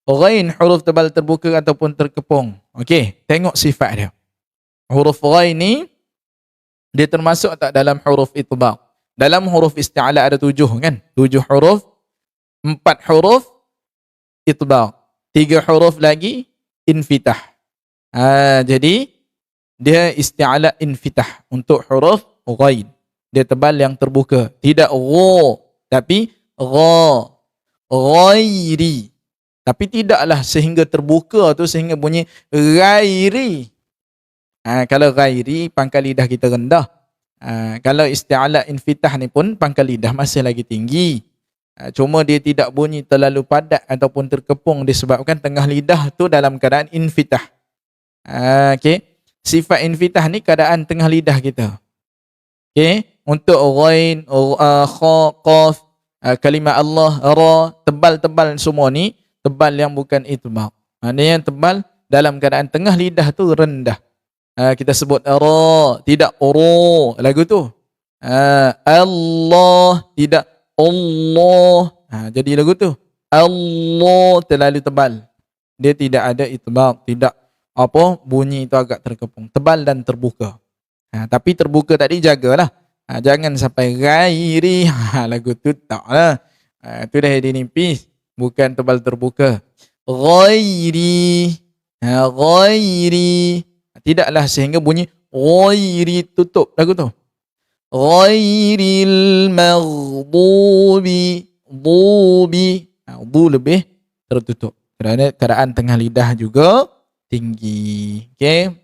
Ghain huruf tebal terbuka ataupun terkepung. Okey, tengok sifat dia. Huruf ghain ni dia termasuk tak dalam huruf itbaq? Dalam huruf isti'ala ada 7 kan? 7 huruf, 4 huruf itbaq, 3 huruf lagi infitah. Jadi dia isti'ala infitah untuk huruf ghain. Dia tebal yang terbuka, tidak gha tapi gha. Ghairi. Tapi tidaklah sehingga terbuka tu sehingga bunyi ghairi. Kalau ghairi pangkal lidah kita rendah. Kalau isti'ala infitah ni pun pangkal lidah masih lagi tinggi. Cuma dia tidak bunyi terlalu padat ataupun terkepung disebabkan tengah lidah tu dalam keadaan infitah. Okey. Sifat infitah ni keadaan tengah lidah kita. Okey. Untuk ghain, kha, qaf, kalimah Allah, ra, tebal-tebal semua ni tebal yang bukan itbaq. Maknanya tebal dalam keadaan tengah lidah tu rendah. Kita sebut ra, tidak ro lagu tu. Allah, tidak Allah. Jadi lagu tu Allah terlalu tebal. Dia tidak ada itbaq, tidak apa bunyi itu agak terkepung, tebal dan terbuka. Tapi terbuka tadi jagalah. Jangan sampai ghairi. Lagu tu taklah. Tu dah jadi nipis, bukan tebal terbuka. Ghairi. Ghairi. Tidaklah sehingga bunyi ghairi tutup lagu tu. Ghairil maghdubi. Dubi. Du lebih tertutup. Kerana keadaan tengah lidah juga tinggi. Okey.